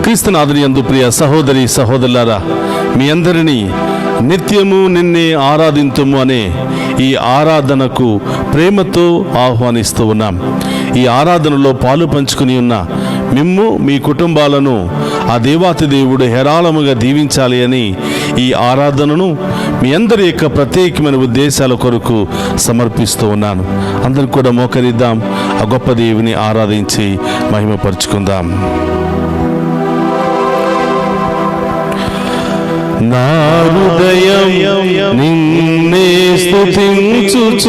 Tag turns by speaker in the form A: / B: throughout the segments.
A: క్రీస్తునాథుని యందు ప్రియ సహోదరి సహోదరులారా, మీ అందరినీ నిత్యము నిన్నే ఆరాధింతుము అనే ఈ ఆరాధనకు ప్రేమతో ఆహ్వానిస్తూ ఉన్నాం. ఈ ఆరాధనలో పాలు పంచుకుని ఉన్న మిమ్ము మీ కుటుంబాలను ఆ దేవాతి దేవుడు హేరాళముగా దీవించాలి అని ఈ ఆరాధనను మీ అందరి యొక్క ప్రత్యేకమైన ఉద్దేశాల కొరకు సమర్పిస్తూ ఉన్నాను. అందరికి కూడా మోకరిద్దాం, ఆ గొప్ప దేవుని ఆరాధించి మహిమపరుచుకుందాం. నా హృదయం నిన్నే స్తుతించుచున్నది,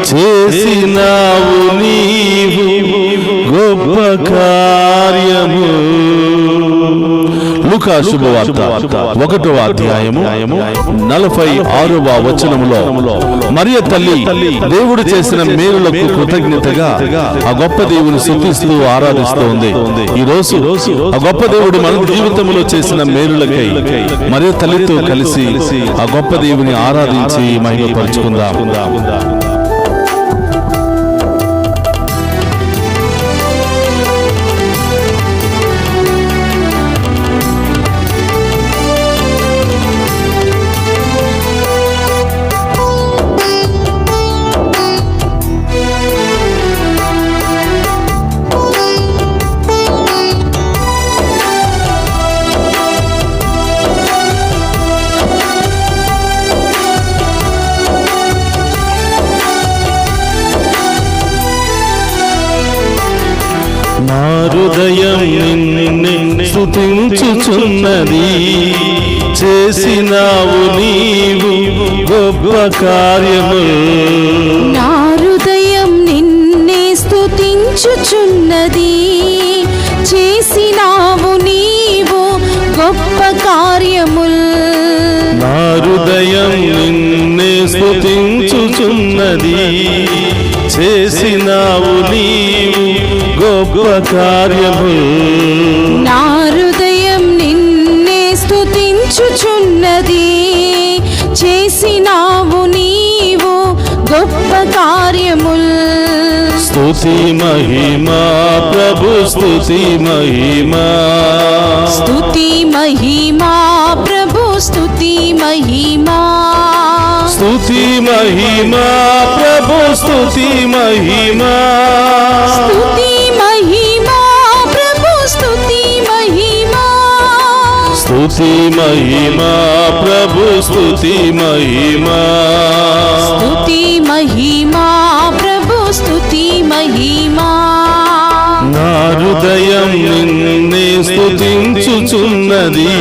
A: చేసినావు నీవు గొప్ప కార్యము. లూకా శుభవార్త 1వ అధ్యాయము 46వ వచనములో మరియ తల్లి దేవుడు చేసిన మేలులకు కృతజ్ఞతగా ఆ గొప్ప దేవుని స్తుతిస్తూ ఆరాధిస్తూ ఉంది. ఈ రోజు ఆ గొప్ప దేవుడు మన జీవితంలో చేసిన మేలులకై మరియ తల్లితో కలిసి ఆ గొప్ప దేవుని ఆరాధించి మహిమపరుచుకుందాం. నా హృదయం నిన్నే స్తుతించుచున్నది, చేసినావు నీవు గొప్ప కార్యము.
B: నా హృదయం నిన్నే స్తుతించుచున్నది, చేసినావు నీవు గొప్ప కార్యముల్.
A: నా హృదయం నిన్నే స్తుతించుచున్నది, చేసినావు నీవు గొప్ప కార్యము.
B: నా హృదయం నిన్నే స్తుతించుచున్నది, చేసినావు నీవు గొప్ప కార్యముల్.
A: స్తుతి మహిమా ప్రభు, స్తుతి మహిమా,
B: స్తుతి మహిమా ప్రభు, స్తుతి మహిమా,
A: స్తుతి మహిమా ప్రభు, స్తుతి మహిమా,
B: స్తుతి మహిమా ప్రభు, స్తుతి మహిమా,
A: స్తుతి మహిమా ప్రభు, స్తుతి మహిమా,
B: స్తుతి మహిమా ప్రభు, స్తుతి మహిమా.
A: నా హృదయం నిన్నే స్తుతించుచున్నది,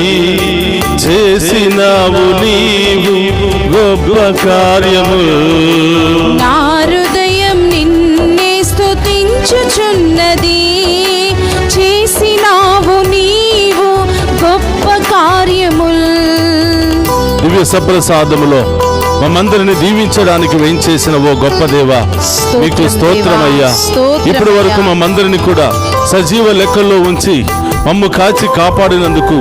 A: చేసినావు నీవు గొప్ప కార్యము.
B: నా హృదయం నిన్నే స్తుతించుచున్నది, చేసినావు నీవు గొప్ప కార్యముల్.
A: దివ్య సప్రసాదములో మమ్మందరిని దీవించడానికి వేయించేసిన ఓ గొప్ప దేవా, మీకు స్తోత్రమయ్యా. ఇప్పటి వరకు మమ్మందరిని కూడా సజీవ లెక్కల్లో ఉంచి మమ్ము కాచి కాపాడినందుకు,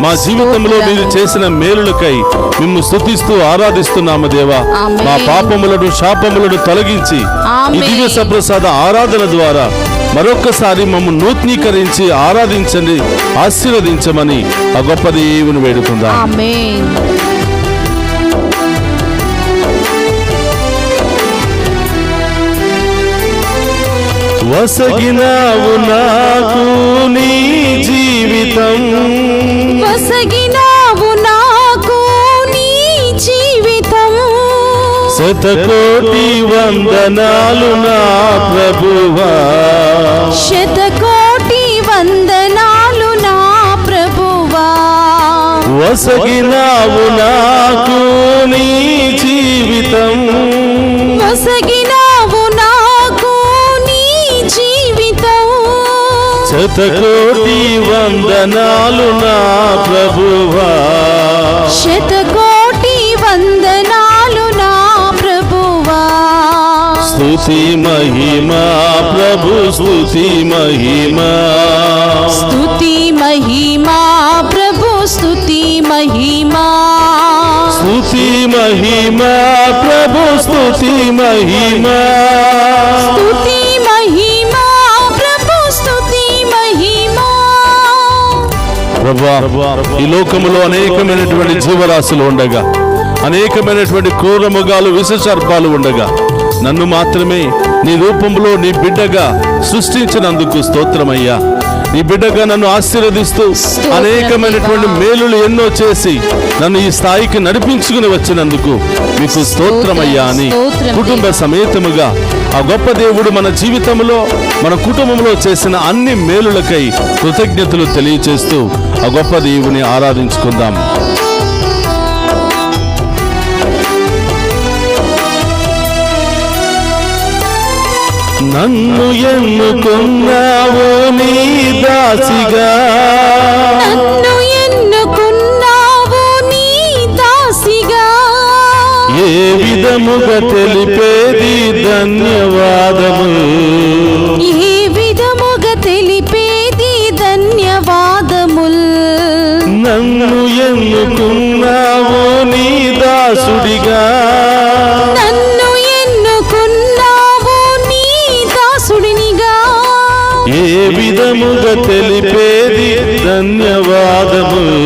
A: మా జీవితంలో మీరు చేసిన మేలులకై మిమ్ము స్తుతిస్తూ ఆరాధిస్తున్నాము దేవా. మా పాపములను శాపములను తొలగించి ఈ దివ్య సప్రసాద ఆరాధన ద్వారా మరొక్కసారి మమ్ము నూతనీకరించి ఆరాధించండి, ఆశీర్వదించమని ఆ గొప్ప దేవుని వేడుకుందాం.
B: ఆమేన్.
A: వసగినావు నాకు నీ జీవితం,
B: వసగినావు నాకు నీ జీవితం.
A: శతకోటి వందనాలు నా ప్రభువా,
B: శతకోటి వందనాలు నా ప్రభువా.
A: వసగినావు నాకు నీ జీవితం,
B: వసగినావు నాకు నీ జీవితం.
A: శతకోటి వందనాలు నా ప్రభువా,
B: శతకోటి వందనాలు నా ప్రభువా.
A: స్తుతి మహిమా ప్రభు, స్తుతి మహిమా,
B: స్తుతి మహిమా ప్రభు, స్తుతి మహిమా,
A: స్తుతి మహిమా ప్రభు, స్తుతి మహిమా,
B: స్తుతి మహిమా ప్రభు, స్తుతి
A: ప్రభువా, ఈ లోకములో అనేకమైనటువంటి జీవరాశులు ఉండగా, అనేకమైనటువంటి క్రూర మృగాలు, విష సర్పాలు ఉండగా, నన్ను మాత్రమే నీ రూపంలో నీ బిడ్డగా సృష్టించినందుకు స్తోత్రమయ్యా. నీ బిడ్డగా నన్ను ఆశీర్వదిస్తూ అనేకమైనటువంటి మేలులు ఎన్నో చేసి నన్ను ఈ స్థాయికి నడిపించుకుని వచ్చినందుకు మీకు స్తోత్రమయ్యా అని కుటుంబ సమేతముగా ఆ గొప్ప దేవుడు మన జీవితంలో, మన కుటుంబంలో చేసిన అన్ని మేలులకై కృతజ్ఞతలు తెలియచేస్తూ ఆ గొప్ప దేవుని ఆరాధించుకుందాం. నన్ను ఎన్నుకున్నావు నీ దాసిగా,
B: నన్ను ఎన్నుకున్నావు నీ దాసిగా,
A: ఏ విధముగా తెలిపేది ధన్యవాదములు,
B: ఏ విధముగా తెలిపేది ధన్యవాదములు.
A: నన్ను ఎన్నుకున్నావు నీ దాసుడిగా,
B: నన్ను ఎన్నుకున్నావు నీ దాసుడినిగా,
A: ఏ విధముగా తెలిపేది ధన్యవాదములు,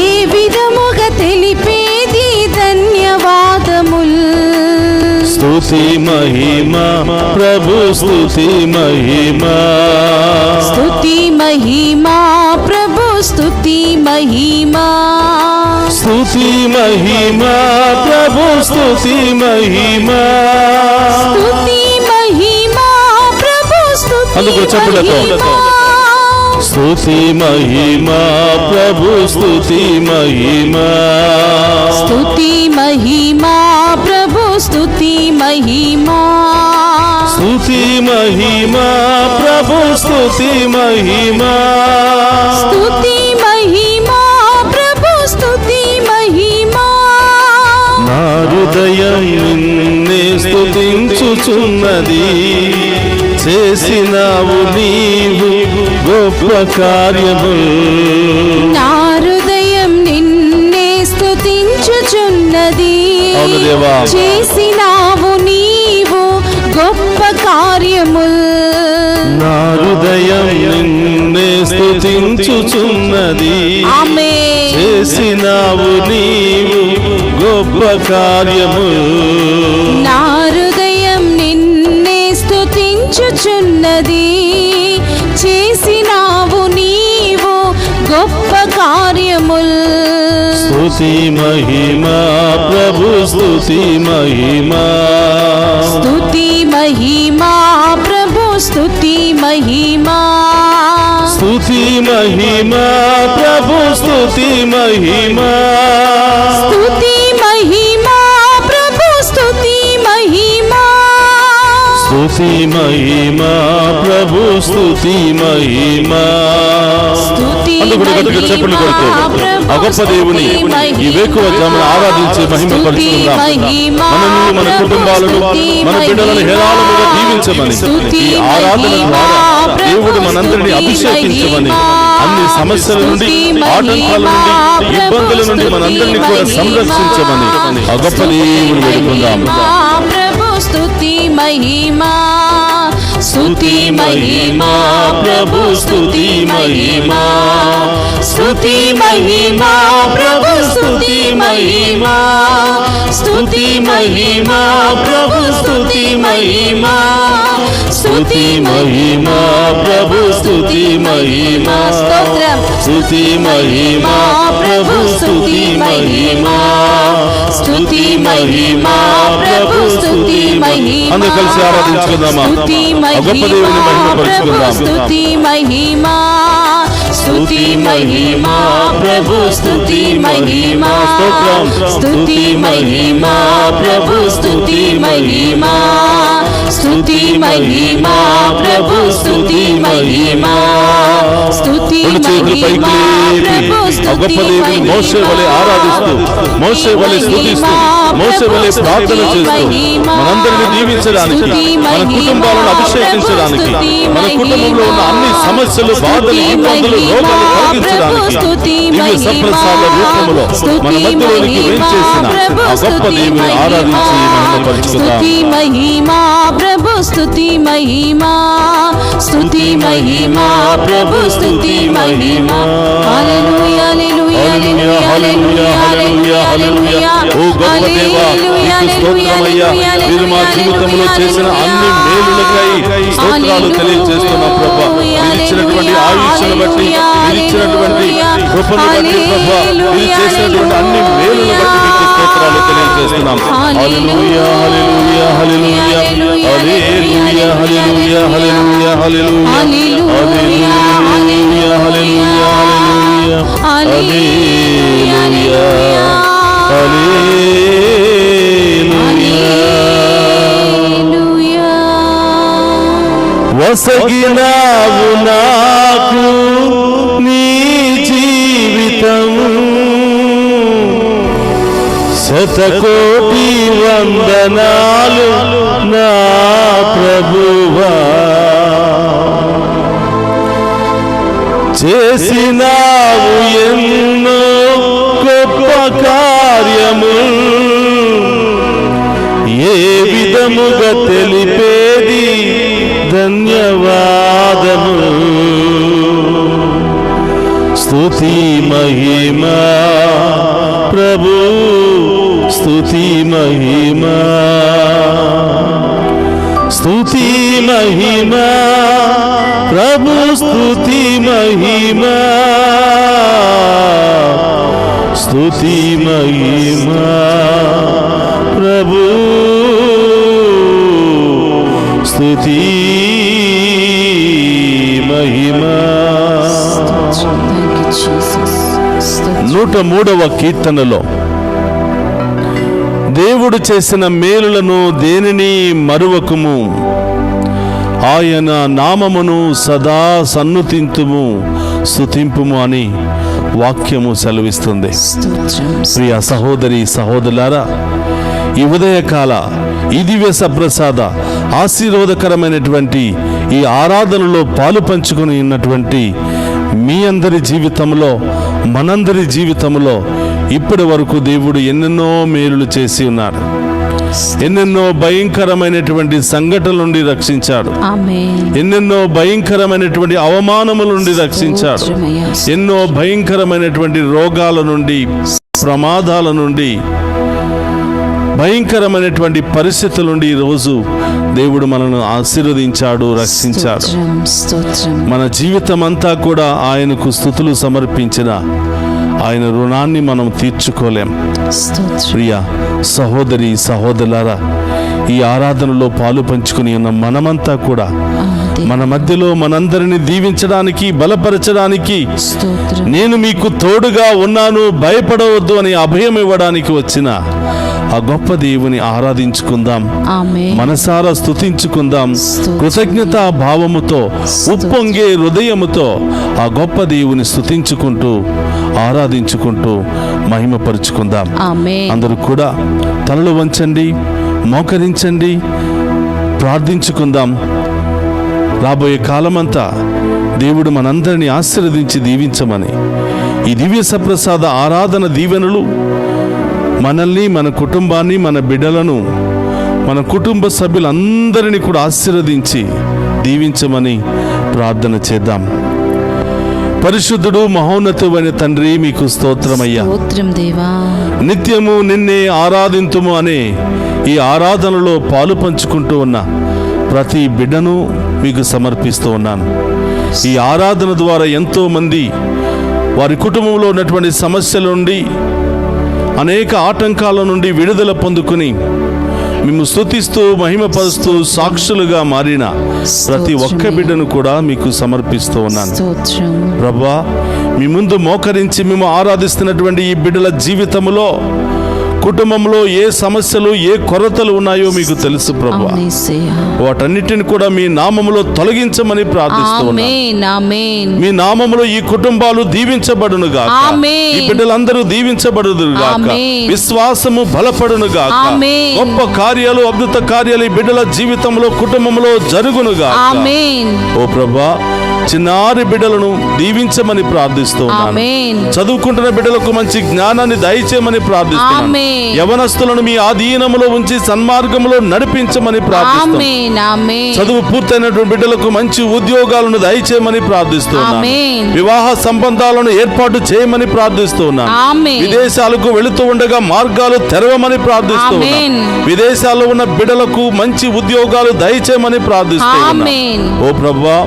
B: ఏ విధముగా తెలిపేది ధన్యవాదములు.
A: స్తుతి మహిమ ప్రభు, స్తుతి మహిమ,
B: స్తుతి మహిమా ప్రభు, స్తుతి మహిమా,
A: స్తుతి మహిమ ప్రభు, స్తుతి మహిమ.
B: స్తుతి మహిమా ప్రభు, స్తుతి
A: అందుకు చప్పట్లతో.
B: మహిమా.
A: స్తుతి మహిమ ప్రభు, స్తుతి మహిమ,
B: స్తుతి మహిమా ప్రభు, స్తుతి మహిమా,
A: స్తుతి మహిమ ప్రభు, స్తుతి మహిమ,
B: స్తుతి మహిమా ప్రభు, స్తుతి మహిమా.
A: నా హృదయం నిన్నే స్తుతించుచున్నది, చేసినావు నీవు గొప్ప కార్యములు.
B: నా హృదయం నిన్నే స్తుతించుచున్నది,
A: అవును దేవా.
B: చేసినావు నీవు గొప్ప కార్యములు.
A: నా హృదయం నిన్నే స్తుతించుచున్నది,
B: ఆమేన్.
A: చేసినావు నీవు గొప్ప కార్యములు.
B: నా హృదయం నిన్నే స్తుతించుచున్నది, చేసినావు నీవు గొప్ప కార్యములు.
A: స్తుతి మహిమ ప్రభు, స్తుతి మహిమ,
B: స్తుతి మహిమా ప్రభు, స్తుతి మహిమా,
A: స్తుతి మహిమ ప్రభు, స్తుతి మహిమ,
B: స్తుతి మహిమా ప్రభు, స్తుతి మహిమా,
A: స్తుతి మహిమ ప్రభు, స్తుతి మహిమ.
B: స్తుతి
A: అందుకు గట్టిగా చప్పట్లు కొడుతూ ఆ గొప్ప దేవుని ఈ వేకువ జామున ఆరాధించి మహిమపరుచుకుందాం. మనల్ని, మన కుటుంబాలను, మన బిడ్డలను హేరాళముగా దీవించమని, ఈ ఆరాధన ద్వారా దేవుడు మనందరినీ అభిషేకించమని, అన్ని సమస్యల నుండి, ఆటంకాల నుండి, ఇబ్బందుల నుండి మనందరినీ కూడా సంరక్షించమని ఆ గొప్ప దేవుని వేడుకుందాం.
B: ప్రభు స్తుతి మహిమా, స్తుతి మహిమా ప్రభు, స్తుతి మహిమా, స్తుతి మహిమా ప్రభు, స్తుతి మహిమా, స్తుతి మహిమా ప్రభు, స్తుతి మహిమా, స్తుతి మహిమా ప్రభు, స్తుతి మహిమా. స్తోత్రం. స్తుతి మహిమా ప్రభు, స్తుతి మహిమా, స్తుతి మహిమా ప్రభు, స్తుతి మహిమా.
A: అందరూ కలిసి ఆరాధించుకుందామా?
B: స్తుతి
A: ఆ గొప్ప దేవుని మహిమపరుచుకుందాం.
B: స్తుతి మహిమా, స్తుతి మహిమా ప్రభు, స్తుతి మహిమా.
A: స్తోత్రం.
B: స్తుతి మహిమా ప్రభు, స్తుతి మహిమా, స్తుతి మహిమా ప్రభు, స్తుతి మహిమా, స్తుతి
A: రెండు చేతులు పైకి
B: మహిమా
A: లేపి
B: ప్రభు,
A: ఆ గొప్ప దేవుని మోషే వలె ఆరాధిస్తూ, మోషే వలె స్తుతిస్తూ, మోషే వలె ప్రార్థన చేస్తూ మనందరిని దీవించడానికి, మన కుటుంబాలను అభిషేకించడానికి, మన కుటుంబంలో ఉన్న అన్ని సమస్యలు, బాధలు, ఇబ్బందులు, రోగాలు తొలగించడానికి దివ్య సప్రసాద రూపంలో మన మధ్యలోనికి వేంచేసిన ఆ గొప్ప దేవుని ఆరాధించి మహిమపరచుకుందాం.
B: మహిమా ప్రభు స్తుతి మహిమా, స్తుతి మహిమా ప్రభు స్తుతి మహిమా. హల్లెలూయా హల్లెలూయా హల్లెలూయా హల్లెలూయా హల్లెలూయా.
A: ఓ గొప్ప దేవా, నీకు స్తోత్రమయ్యా. మీరు మా జీవితంలో చేసిన అన్ని మేలులకై స్తోత్రాలు తెలియజేస్తున్నాం ప్రభా. మీరు ఇచ్చినటువంటి ఆయుష్ను బట్టి, మీరు ఇచ్చినటువంటి కృపను బట్టి ప్రభా, మీరు చేసినటువంటి అన్ని మేలులను బట్టి మీకు స్తోత్రాలు తెలియజేస్తున్నాం. హల్లెలూయా హల్లెలూయా హల్లెలూయా హల్లెలూయా హల్లెలూయా హల్లెలూయా హల్లెలూయా హల్లెలూయా హల్లెలూయా హల్లెలూయా హల్లెలూయా. వసగినావు నాకు నీ జీవితం, శతకోటి వందనాలు నా ప్రభువా. చేసినావు ఎన్నో గొప్ప కార్యము, ఏ విధముగా తెలిపేది ధన్యవాదము. స్తుతి మహిమా ప్రభు, స్తుతి మహిమా, స్తుతి మహిమా ప్రభు, స్తుతి మహిమా, స్తుతి మహిమా ప్రభు, స్తుతి మహిమా. 103వ కీర్తనలో దేవుడు చేసిన మేలులను దేనిని మరువకుము, ఆయన నామమును సదా సన్నుతింతుము, స్తుతింపుము అని వాక్యము సెలవిస్తుంది. ప్రియ సహోదరి సహోదరులారా, ఈ ఉదయకాల ఈ దివ్య సప్రసాద ఆశీర్వాదకరమైనటువంటి ఈ ఆరాధనలో పాలు పంచుకొని ఉన్నటువంటి మీ అందరి జీవితంలో, మనందరి జీవితంలో ఇప్పటి వరకు దేవుడు ఎన్నెన్నో మేలులు చేసి ఉన్నాడు. ఎన్నెన్నో భయంకరమైనటువంటి సంఘటనల నుండి రక్షించాడు. ఎన్నెన్నో భయంకరమైనటువంటి అవమానముల నుండి రక్షించాడు. ఎన్నో భయంకరమైనటువంటి రోగాల నుండి, ప్రమాదాల నుండి, భయంకరమైనటువంటి పరిస్థితుల నుండి ఈరోజు దేవుడు మనల్ని ఆశీర్వదించాడు, రక్షించాడు. మన జీవితం అంతా కూడా ఆయనకు స్తుతులు సమర్పించిన ఆయన రుణాన్ని మనం తీర్చుకోలేం. ప్రియ సహోదరి సహోదరులారా, ఈ ఆరాధనలో పాలు పంచుకుని ఉన్న మనమంతా కూడా మన మధ్యలో మనందరిని దీవించడానికి, బలపరచడానికి, నేను మీకు తోడుగా ఉన్నాను, భయపడవద్దు అని అభయం ఇవ్వడానికి వచ్చిన ఆ గొప్ప దేవుని ఆరాధించుకుందాం, మనసారా స్తుతించుకుందాం. కృతజ్ఞతా భావముతో, ఉప్పొంగే హృదయముతో ఆ గొప్ప దేవుని స్తుతించుకుంటూ, ఆరాధించుకుంటూ మహిమపరుచుకుందాం. అందరూ కూడా తలలు వంచండి, మోకరించండి, ప్రార్థించుకుందాం. రాబోయే కాలమంతా దేవుడు మనందరినీ ఆశీర్వదించి దీవించమని ఈ దివ్య సప్రసాద ఆరాధన దీవెనలు మనల్ని, మన కుటుంబాన్ని, మన బిడ్డలను, మన కుటుంబ సభ్యులందరినీ కూడా ఆశీర్వదించి దీవించమని ప్రార్థన చేద్దాం. పరిశుద్ధుడు మహోన్నతుడైన తండ్రి, మీకు స్తోత్రమయ్యా. నిత్యము నిన్నే ఆరాధింతుము అనే ఈ ఆరాధనలో పాలు పంచుకుంటూ ఉన్న ప్రతి బిడ్డను మీకు సమర్పిస్తూ ఉన్నాను. ఈ ఆరాధన ద్వారా ఎంతో మంది వారి కుటుంబంలో ఉన్నటువంటి సమస్యల నుండి, అనేక ఆటంకాల నుండి విడుదల పొందుకుని మేము స్తుతిస్తూ మహిమపరుస్తూ సాక్షులుగా మారిన ప్రతి ఒక్క బిడ్డను కూడా మీకు సమర్పిస్తూ ఉన్నాను. ప్రభువా, మీ ముందు మోకరించి మేము ఆరాధిస్తున్నటువంటి ఈ బిడ్డల జీవితంలో కుటుంబంలో ఏ సమస్యలు, ఏ కొరతలు ఉన్నాయో మీకు తెలుసు ప్రభువా.
B: అవును యేసయ్యా.
A: వాటన్నిటిని కూడా మీ నామములో తొలగించమని ప్రార్థిస్తున్నాను.
B: ఆమేన్ ఆమేన్.
A: మీ నామములో ఈ కుటుంబాలు దీవించబడును గాక.
B: ఆమేన్.
A: ఈ బిడ్డలందరూ దీవించబడును గాక.
B: ఆమేన్.
A: విశ్వాసము బలపడును గాక.
B: ఆమేన్.
A: గొప్ప కార్యాలు, అద్భుత కార్యాలు ఈ బిడ్డల జీవితంలో, కుటుంబంలో జరుగును గాక.
B: ఆమేన్
A: ఓ ప్రభువా, చిన్నారి బిడ్డలను దీవించమని ప్రార్థిస్తున్నాను.
B: ఆమేన్
A: చదువుకుంటున్న బిడ్డలకు మంచి జ్ఞానాన్ని దయచేయమని ప్రార్థిస్తున్నాను.
B: ఆమేన్.
A: యవనస్తులను మీ ఆధీనములో ఉంచి సన్మార్గములో నడిపించమని ప్రార్థిస్తున్నాను.
B: ఆమేన్ ఆమేన్.
A: చదువు పూర్తయినటువంటి బిడ్డలకు మంచి ఉద్యోగాలను దయచేయమని ప్రార్థిస్తున్నాను.
B: ఆమేన్.
A: వివాహ సంబంధాలను ఏర్పాటు చేయమని ప్రార్థిస్తున్నాను.
B: ఆమేన్.
A: విదేశాలకు వెళుతూ ఉండగా మార్గాలు తెరవమని ప్రార్థిస్తున్నాను.
B: ఆమేన్.
A: విదేశాల్లో ఉన్న బిడ్డలకు మంచి ఉద్యోగాలు దయచేయమని ప్రార్థిస్తున్నాను.
B: ఆమేన్.
A: ఓ ప్రభువా,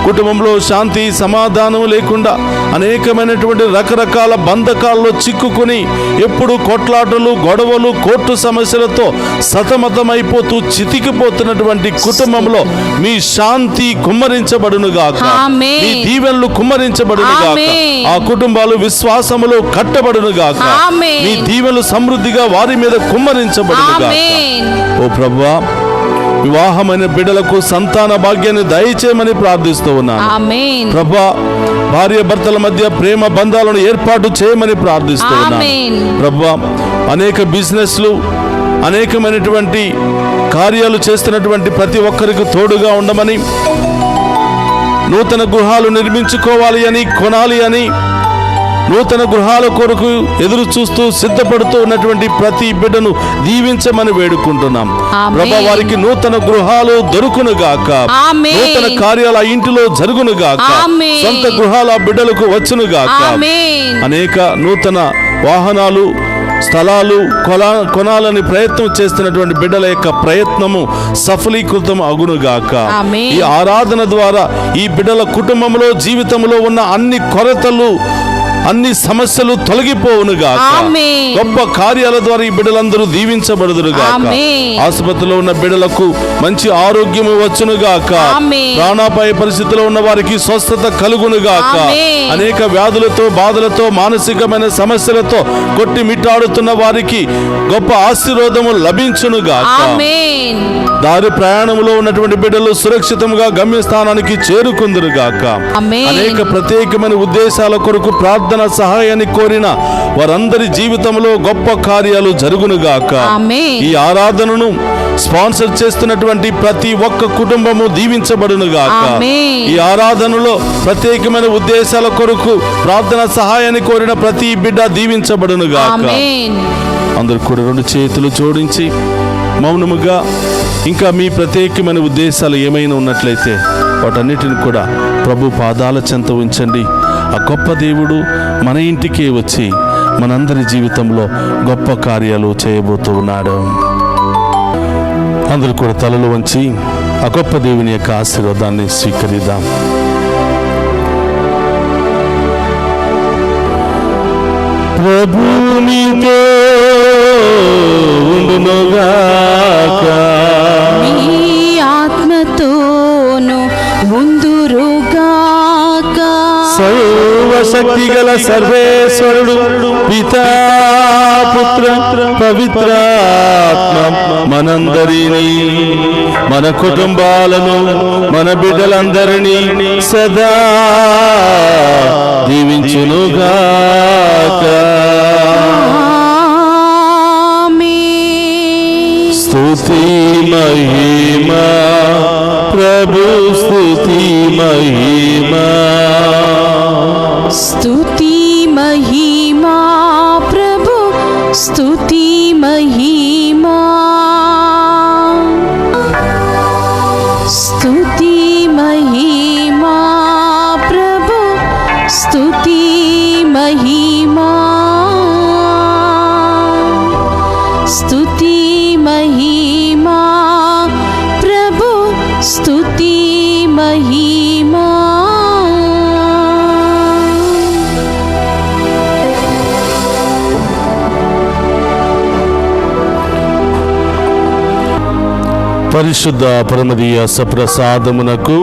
A: కుటుంబంలో శాంతి సమాధానం లేకుండా అనేకమైనటువంటి రకరకాల బంధకాల్లో చిక్కుకుని ఎప్పుడు కొట్లాటలు, గొడవలు, కోర్టు సమస్యలతో సతమతమైపోతూ చితికిపోతున్నటువంటి కుటుంబంలో మీ శాంతి కుమ్మరించబడునుగాక.
B: ఆమేన్.
A: మీ దీవెనలు కుమ్మరించబడునుగాక.
B: ఆమేన్.
A: ఆ కుటుంబాలు విశ్వాసములో కట్టబడునుగాక.
B: ఆమేన్.
A: మీ దీవెనలు సమృద్ధిగా వారి మీద కుమ్మరించబడునుగాక.
B: ఆమేన్.
A: ఓ ప్రభువా, వివాహమైన బిడ్డలకు సంతాన భాగ్యాన్ని దయచేయమని ప్రార్థిస్తూ ఉన్నాను.
B: ఆమేన్.
A: ప్రభా, భార్య భర్తల మధ్య ప్రేమ బంధాలను ఏర్పాటు చేయమని ప్రార్థిస్తూ ఉన్నాను.
B: ఆమేన్.
A: ప్రభా, అనేక బిజినెస్లు, అనేకమైనటువంటి కార్యాలు చేస్తున్నటువంటి ప్రతి ఒక్కరికి తోడుగా ఉండమని, నూతన గృహాలు నిర్మించుకోవాలి అని, కొనాలి అని, నూతన గృహాల కొరకు ఎదురు చూస్తూ సిద్ధపడుతూ ఉన్నటువంటి ప్రతి బిడ్డను దీవించమని వేడుకుంటున్నాం.
B: ఆమేన్.
A: ప్రభా, వారికి నూతన గృహాలు దొరుకునుగాక.
B: ఆమేన్.
A: నూతన కార్యాలు ఆ ఇంటిలో జరుగునుగాక.
B: ఆమేన్.
A: సొంత గృహాలు ఆ బిడ్డలకు వచ్చునుగాక.
B: ఆమేన్.
A: అనేక నూతన వాహనాలు, స్థలాలు కొనాలని ప్రయత్నం చేస్తున్నటువంటి బిడ్డల యొక్క ప్రయత్నము సఫలీకృతం అగునుగాక.
B: ఆమేన్.
A: ఈ ఆరాధన ద్వారా ఈ బిడ్డల కుటుంబంలో, జీవితంలో ఉన్న అన్ని కొరతలు, అన్ని సమస్యలు తొలగిపోవునుగాక.
B: ఆమేన్.
A: గొప్ప కార్యాల ద్వారా ఈ బిడ్డలందరూ దీవించబడుదురుగాక.
B: ఆమేన్.
A: ఆసుపత్రిలో ఉన్న బిడ్డలకు మంచి ఆరోగ్యము వచ్చునుగాక.
B: ఆమేన్.
A: ప్రాణాపాయ పరిస్థితిలో ఉన్న వారికి స్వస్థత కలుగునుగాక.
B: ఆమేన్.
A: అనేక వ్యాధులతో, బాధలతో, మానసికమైన సమస్యలతో కొట్టిమిట్టాడుతున్న వారికి గొప్ప ఆశీర్వాదము లభించునుగాక.
B: ఆమేన్.
A: దారి ప్రయాణంలో ఉన్నటువంటి బిడ్డలు సురక్షితంగా గమ్యస్థానానికి చేరుకుందురుగాక.
B: ఆమేన్.
A: అనేక ప్రత్యేకమైన ఉద్దేశాల కొరకు ప్రార్థన సహాయాన్ని కోరిన వారందరి జీవితంలో గొప్ప కార్యాలు జరుగునుగాక.
B: ఆమేన్.
A: ఈ ఆరాధనను స్పాన్సర్ చేస్తున్నటువంటి ప్రతి ఒక్క కుటుంబము దీవించబడునుగాక.
B: ఆమేన్.
A: ఈ ఆరాధనలో ప్రత్యేకమైన ఉద్దేశాల కొరకు ప్రార్థన సహాయాన్ని కోరిన ప్రతి బిడ్డ దీవించబడునుగాక.
B: ఆమేన్.
A: అందరూ కూడా రెండు చేతులు జోడించి మౌనముగా ఇంకా మీ ప్రత్యేకమైన ఉద్దేశాలు ఏమైనా ఉన్నట్లయితే వాటన్నిటిని కూడా ప్రభు పాదాల చెంత ఉంచండి. ఆ గొప్ప దేవుడు మన ఇంటికే వచ్చి మనందరి జీవితంలో గొప్ప కార్యాలు చేయబోతూ ఉన్నాడు. అందరూ కూడా తలలు వంచి ఆ గొప్ప దేవుని యొక్క ఆశీర్వాదాన్ని స్వీకరిద్దాం. ప్రభు నీతో ఉండునుగాక.
B: మీ ఆత్మతోను ఉందురుగాక.
A: సర్వశక్తి గల సర్వేశ్వరుడు పితా, పుత్ర, పవిత్రాత్మ మనందరినీ, మన కుటుంబాలను, మన బిడ్డలందరినీ సదా దీవించునుగాక.
B: ఆమేన్.
A: స్తుతి మహిమా ప్రభు, స్తుతి మహిమా.
B: స్తుతి మహిమా ప్రభు, స్తుతి మహిమా. స్తుతి మహిమా ప్రభు, స్తుతి మహిమా. స్తుతి మహిమా ప్రభు, స్తుతి మహిమా.
A: పరిశుద్ధ పరమదీయ సప్రసాదమునకు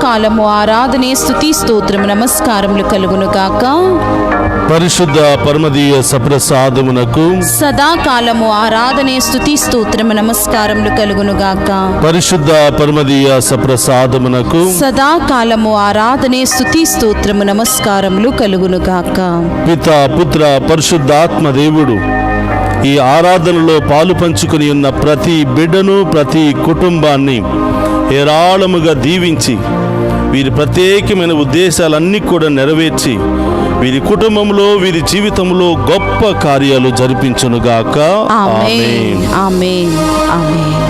B: సదాకాలము ఆరాధనే స్తుతి స్తోత్రము నమస్కారములు కలుగును గాక.
A: పరిశుద్ధ పరమదీయ సప్రసాదమునకు
B: సదాకాలము ఆరాధనే స్తుతి స్తోత్రము నమస్కారములు కలుగును గాక.
A: పరిశుద్ధ పరమదీయ సప్రసాదమునకు
B: సదాకాలము ఆరాధనే స్తుతి స్తోత్రము నమస్కారములు కలుగును గాక.
A: పిత పుత్ర పరిశుద్ధాత్మ దేవుడు ఈ ఆరాధనలో పాలు పంచుకుని ఉన్న ప్రతి బిడ్డను, ప్రతి కుటుంబాన్ని ఏరాళముగా దీవించి వీరి ప్రత్యేకమైన ఉద్దేశాలన్నీ కూడా నెరవేర్చి వీరి కుటుంబంలో, వీరి జీవితంలో గొప్ప కార్యాలు జరిపించునుగాక.
B: ఆమేన్ ఆమేన్ ఆమేన్.